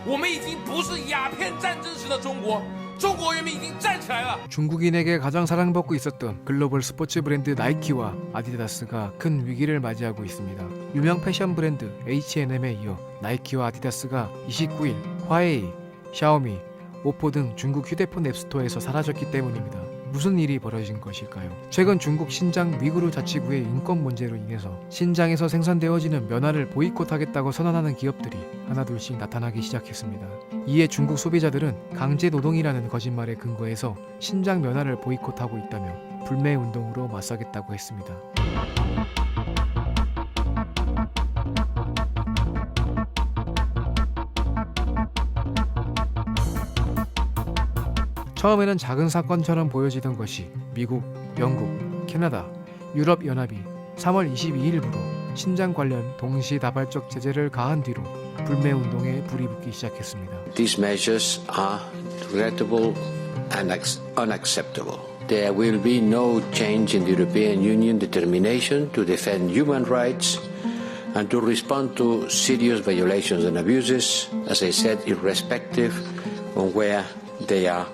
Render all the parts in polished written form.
我们已经不是鸦片战争时的中国，中国人民已经站起来了。 중국인에게 가장 사랑받고 있었던 글로벌 스포츠 브랜드 나이키와 아디다스가 큰 위기를 맞이하고 있습니다. 유명 패션 브랜드 H&M에 이어 나이키와 아디다스가 29일 화웨이, 샤오미, 오포 등 중국 휴대폰 앱스토어에서 사라졌기 때문입니다. 무슨 일이 벌어진 것일까요? 최근 중국 신장 위구르 자치구의 인권 문제로 인해서 신장에서 생산되어지는 면화를 보이콧하겠다고 선언하는 기업들이 하나둘씩 나타나기 시작했습니다. 이에 중국 소비자들은 강제 노동이라는 거짓말에 근거해서 신장 면화를 보이콧하고 있다며 불매 운동으로 맞서겠다고 했습니다. 처음에는 작은 사건처럼 보여지던 것이 미국, 영국, 캐나다, 유럽연합이 3월 22일부로 신장 관련 동시다발적 제재를 가한 뒤로 불매 운동에 불이 붙기 시작했습니다. These measures are regrettable and unacceptable. There will be no change in the European Union determination to defend human rights and to respond to serious violations and abuses, as I said, irrespective of where they are.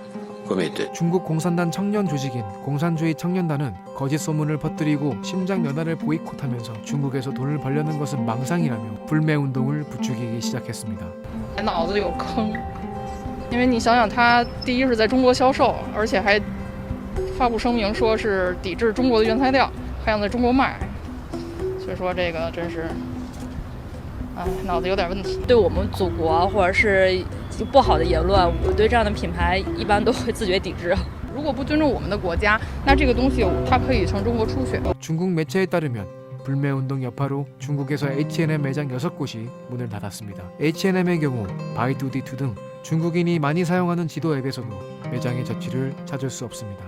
중국 공산당 청년 조직인 공산주의 청년단은 거짓 소문을 퍼뜨리고 신장 면화를 보이콧하면서 중국에서 돈을 벌려는 것은 망상이라며 불매 운동을 부추기기 시작했습니다. 脑子有坑，因为你想想，他第一是在中国销售，而且还发布声明说是抵制中国的原材料，还想在中国卖，所以说这个真是，脑子有点问题。对我们祖国或者是不好的言论，我对这样的品牌一般都会自觉抵制。如果不尊重我们的国家，那这个东西它可以从中国出去。 중국 매체에 따르면 불매 운동 여파로 중국에서 H&M 매장 6곳이 문을 닫았습니다. H&M의 경우 바이두디2 등 중국인이 많이 사용하는 지도 앱에서도 매장의 저치를 찾을 수 없습니다.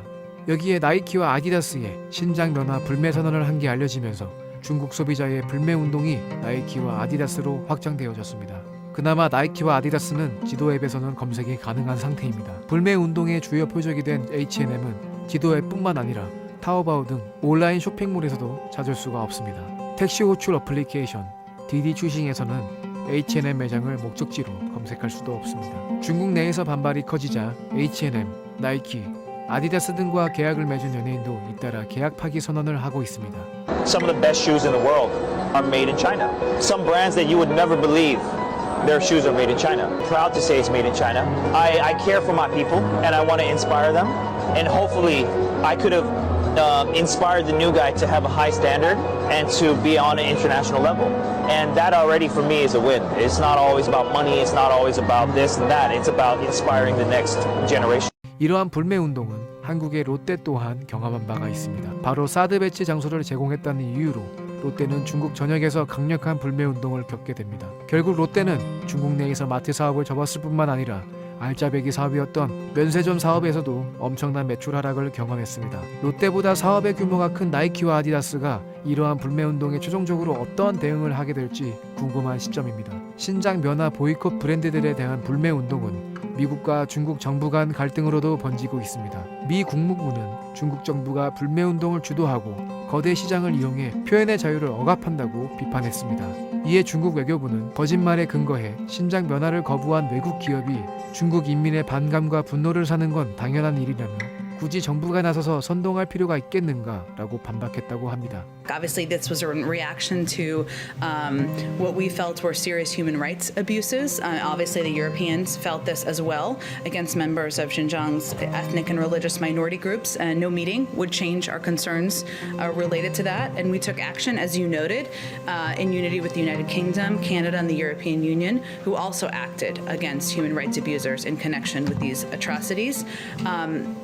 여기에 나이키와 아디다스의 신장 면화 불매 선언을 한 게 알려지면서 중국 소비자의 불매 운동이 나이키와 아디다스로 확장되어졌습니다. 그나마 나이키와 아디다스는 지도 앱에서는 검색이 가능한 상태입니다. 불매 운동의 주요 표적이 된 H&M은 지도 앱뿐만 아니라 타오바오 등 온라인 쇼핑몰에서도 찾을 수가 없습니다. 택시 호출 어플리케이션 디디 추싱에서는 H&M 매장을 목적지로 검색할 수도 없습니다. 중국 내에서 반발이 커지자 H&M, 나이키, 아디다스 등과 계약을 맺은 연예인도 잇따라 계약 파기 선언을 하고 있습니다. Some of the best shoes in the world are made in China. Some brands that you would never believe their shoes are made in China. Proud to say it's made in China. I care for my people and I want to inspire them. And hopefully I could have inspired the new guy to have a high standard and to be on an international level. And that already for me is a win. It's not always about money. It's not always about this and that. It's about inspiring the next generation. 이러한 불매 운동은 한국의 롯데 또한 경험한 바가 있습니다. 바로 사드 배치 장소를 제공했다는 이유로 롯데는 중국 전역에서 강력한 불매 운동을 겪게 됩니다. 결국 롯데는 중국 내에서 마트 사업을 접었을 뿐만 아니라 알짜배기 사업이었던 면세점 사업에서도 엄청난 매출 하락을 경험했습니다. 롯데보다 사업의 규모가 큰 나이키와 아디다스가 이러한 불매 운동에 최종적으로 어떠한 대응을 하게 될지 궁금한 시점입니다. 신장 면화 보이콧 브랜드들에 대한 불매 운동은 미국과 중국 정부 간 갈등으로도 번지고 있습니다. 미 국무부는 중국 정부가 불매 운동을 주도하고 거대 시장을 이용해 표현의 자유를 억압한다고 비판했습니다. 이에 중국 외교부는 거짓말에 근거해 신장 면화를 거부한 외국 기업이 중국 인민의 반감과 분노를 사는 건 당연한 일이라며 굳이 정부가 나서서 선동할 필요가 있겠는가라고 반박했다고 합니다. Obviously, this was a reaction to what we felt were serious human rights abuses. Obviously, the Europeans felt this as well against members of Xinjiang's ethnic and religious minority groups. And no meeting would change our concerns related to that. And we took action, as you noted, in unity with the United Kingdom, Canada, and the European Union, who also acted against human rights abusers in connection with these atrocities.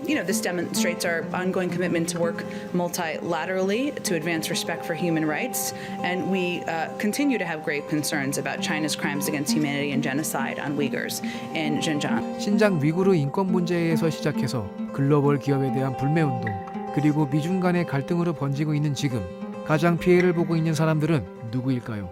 This demonstrates our ongoing commitment to work multilaterally to advance respect for human rights, and we continue to have grave concerns about China's crimes against humanity and genocide on Uyghurs in Xinjiang. 신장 위구르 인권 문제에서 시작해서 글로벌 기업에 대한 불매 운동, 그리고 미중 간의 갈등으로 번지고 있는 지금 가장 피해를 보고 있는 사람들은 누구일까요?